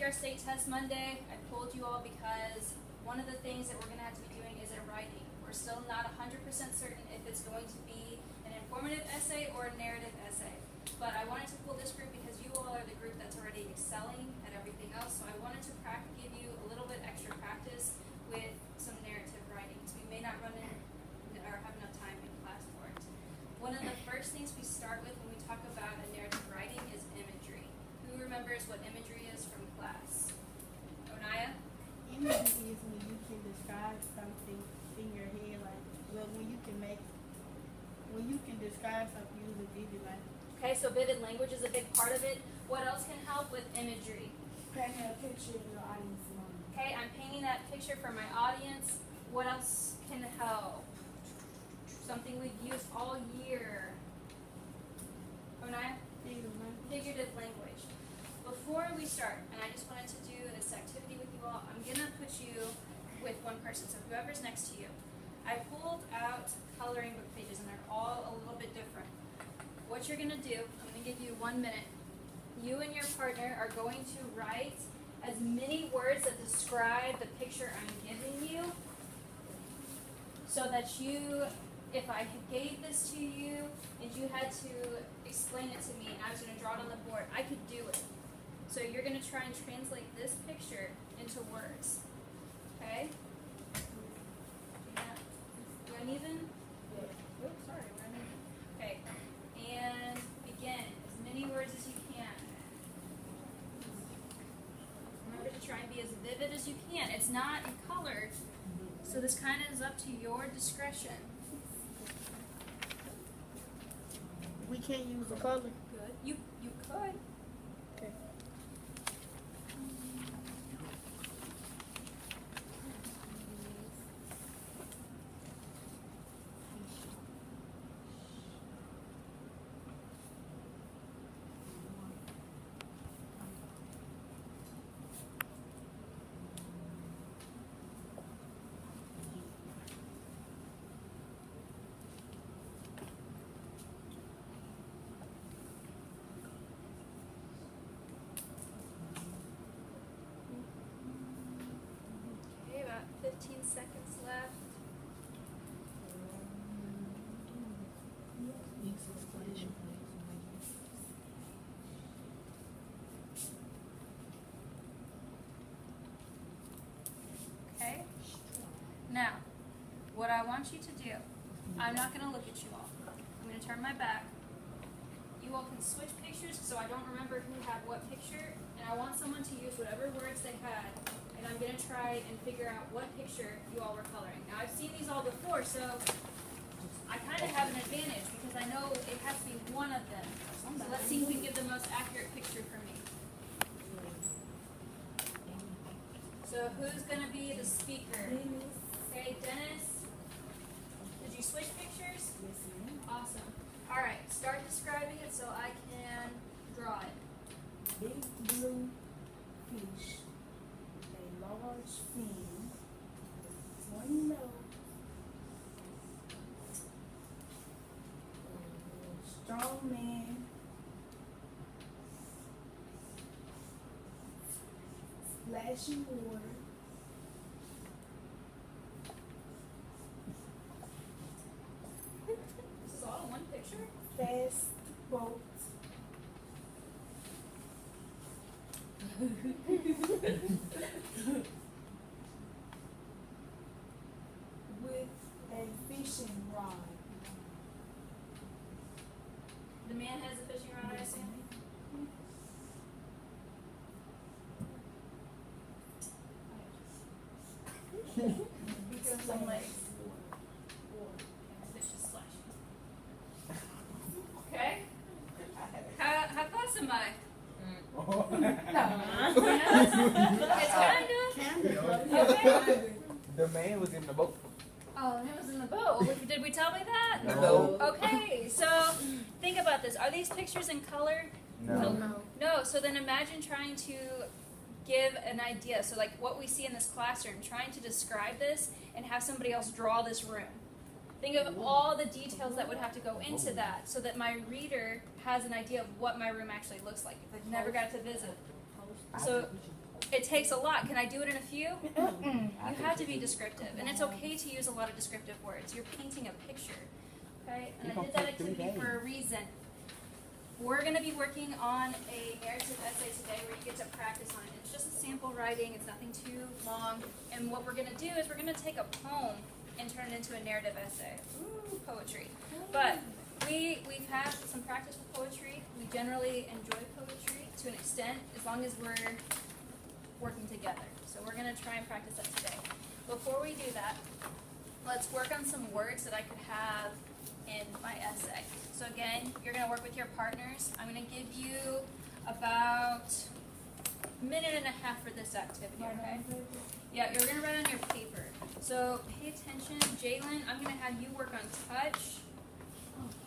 take our state test Monday. I pulled you all because one of the things that we're going to have to be doing is a writing. We're still not 100% certain if it's going to be an informative essay or a narrative essay. But I wanted to pull this group because you all are the group that's already excelling at everything else. So I wanted to give you a little bit extra practice with some narrative writings. We may not run in or have enough time in class for it. One of the first things we start with when we talk about a narrative writing is imagery. Who remembers what imagery is from class? Onaya? Imagery is when you can describe something in your head, like, well, when you can describe something using vivid language. Okay, so vivid language is a big part of it. What else can help with imagery? Painting a picture of your audience. Okay, I'm painting that picture for my audience. What else can help? Something we've used all year. Onaya? Figurative language. Before we start, and I just wanted to do this activity with you all, I'm going to put you with one person, so whoever's next to you. I pulled out coloring book pages, and they're all a little bit different. What you're going to do, I'm going to give you 1 minute. You and your partner are going to write as many words that describe the picture I'm giving you, so that you, if I gave this to you and you had to explain it to me and I was going to draw it on the board, I could do it. So you're going to try and translate this picture into words. Okay? Do I need them? Yeah. Oops, sorry, we're uneven. Okay. And begin. As many words as you can. Remember to try and be as vivid as you can. It's not in color, so this kind of is up to your discretion. We can't use the color. Good. You could. Okay. Okay, about 15 seconds left. Okay? Now, what I want you to do, I'm not going to look at you all. I'm going to turn my back. You all can switch pictures so I don't remember who had what picture, and I want someone to use whatever words they had, and I'm going to try and figure out what picture you all were coloring. Now, I've seen these all before, so I kind of have an advantage because I know it has to be one of them. So let's see who can give the most accurate picture for me. So who's going to be the speaker? Okay, Dennis. Did you switch pictures? Yes, ma'am. Awesome. All right, start describing it so I can draw it. Big blue fish, a large fin, one nose, a strong man, splashing water, This is all in one picture? fast boat, with a fishing rod. The man has a fishing rod, I assume? Some legs. Fish is splashing. Okay. How close am I? It's okay. The man was in the boat. Oh, and it was in the boat. Did we tell me that? No. Okay, so think about this. Are these pictures in color? No. No, so then imagine trying to give an idea. So like what we see in this classroom, trying to describe this and have somebody else draw this room. Think of all the details that would have to go into that so that my reader has an idea of what my room actually looks like if they've never got to visit. So It takes a lot. Can I do it in a few? You I have to think be descriptive, and it's okay to use a lot of descriptive words. You're painting a picture, okay? And I did that activity for a reason. We're going to be working on a narrative essay today where you get to practice on it. It's just a sample writing. It's nothing too long. And what we're going to do is we're going to take a poem and turn it into a narrative essay. Ooh, poetry. But we've had some practice with poetry. We generally enjoy poetry to an extent as long as we're working together. So we're going to try and practice that today. Before we do that, let's work on some words that I could have in my essay. So again, you're going to work with your partners. I'm going to give you about a minute and a half for this activity, okay? Yeah, you're going to write on your paper. So pay attention. Jalen, I'm going to have you work on touch.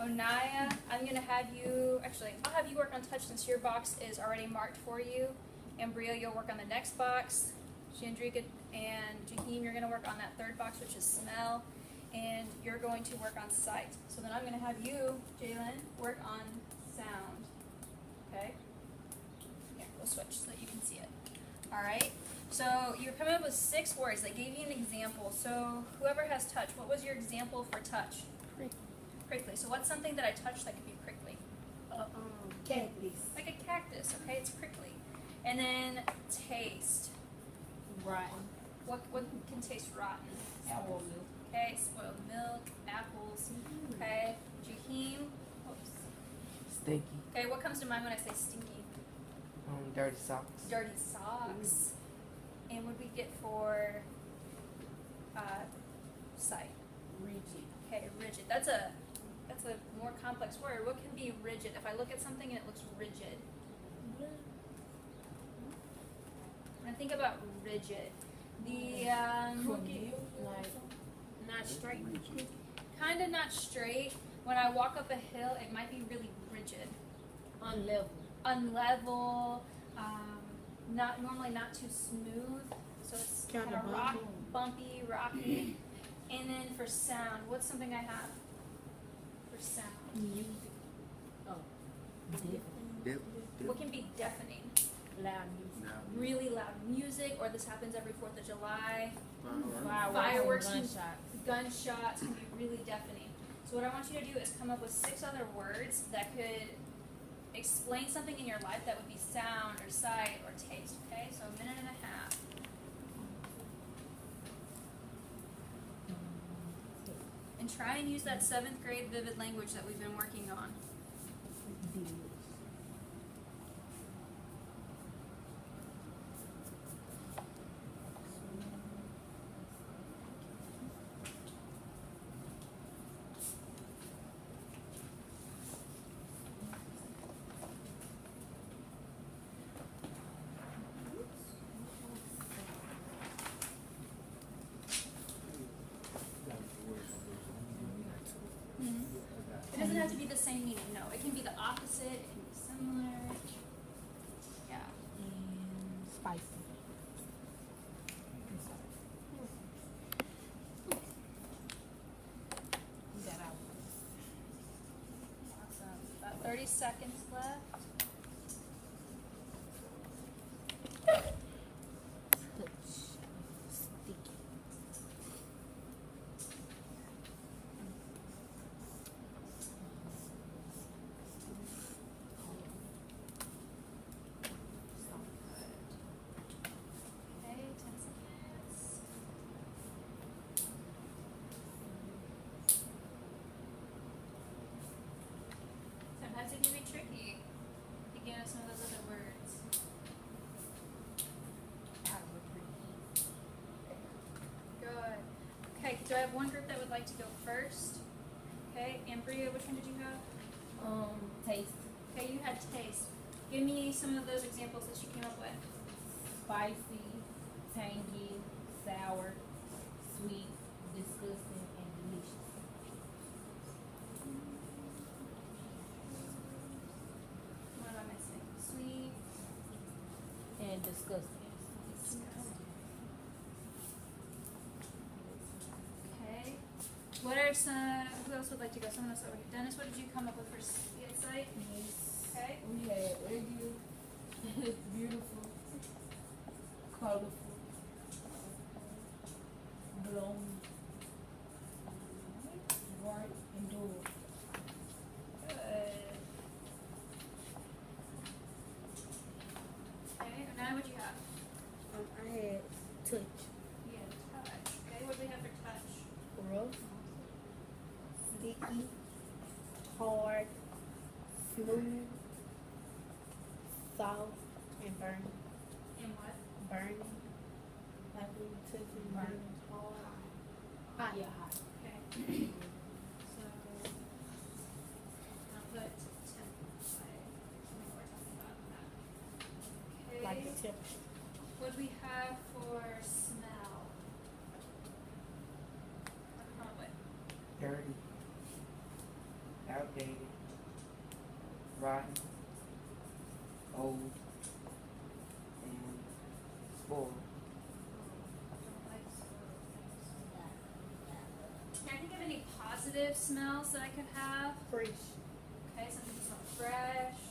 Onaya, I'm going to have you, actually, I'll have you work on touch since your box is already marked for you. Ambria, you'll work on the next box. Chandrika and Jaheem, you're going to work on that third box, which is smell. And you're going to work on sight. So then I'm going to have you, Jalen, work on sound. Okay? Here, we'll switch so that you can see it. All right? So you're coming up with 6 words. They gave you an example. So whoever has touch, what was your example for touch? Prickly. So what's something that I touched that could be prickly? Cactus. Like a cactus, okay? It's prickly. And then taste. Rotten. What can taste rotten? Apples. Okay, spoiled milk, apples. Okay, Jaheem. Whoops. Stinky. Okay, what comes to mind when I say stinky? Dirty socks. Dirty socks. And what we get for sight? Rigid. Okay, rigid. That's a more complex word. What can be rigid? If I look at something and it looks rigid. When I think about rigid, the Like, not straight. kind of not straight. When I walk up a hill, it might be really rigid. Unlevel. Unlevel, not too smooth, so it's kind Kinda of bumpy, rocky. And then for sound, what's something I have for sound? Music. Oh. What can be deafening? Loud music. Really loud music, or this happens every 4th of July. Fireworks. Fireworks. Gunshots. Gunshots can be really deafening. So what I want you to do is come up with 6 other words that could explain something in your life that would be sound or sight or taste, okay? So a minute and a half. And try and use that 7th grade vivid language that we've been working on. It doesn't have to be the same meaning, no. It can be the opposite, it can be similar. Yeah. And spicy. That out. Awesome. About 30 seconds left. Sticky. Okay, 10 seconds. Sometimes it can be tricky. Thinking of some of those other words. Good. Okay, do I have one group that would like to go first? Okay, Ambria, which one did you have? Taste. Okay, you had taste. Give me some of those examples that you came up with. Spicy, tangy, sour, sweet, disgusting, and delicious. What am I missing? Sweet. And disgusting. Okay. What are some, who else would like to go? Someone else over here. Dennis, what did you come up with for sight? Okay. We had regular, beautiful, Maya, what'd you have? I had touch. Yeah, touch. Okay, what do we have for touch? Rough, sticky, hard, smooth, soft, and burning. And what? Burning. Like when you touch it, burning hard. Hot. Yeah, hot. Okay. So, I'll put temp. Like, we're talking about that. Okay. Like the temperature. What do we have for smell? What? Dirty. Outdated. Rotten. Old. And spoiled. Can I think of any positive smells that I could have? Fresh. Okay, something that smells fresh.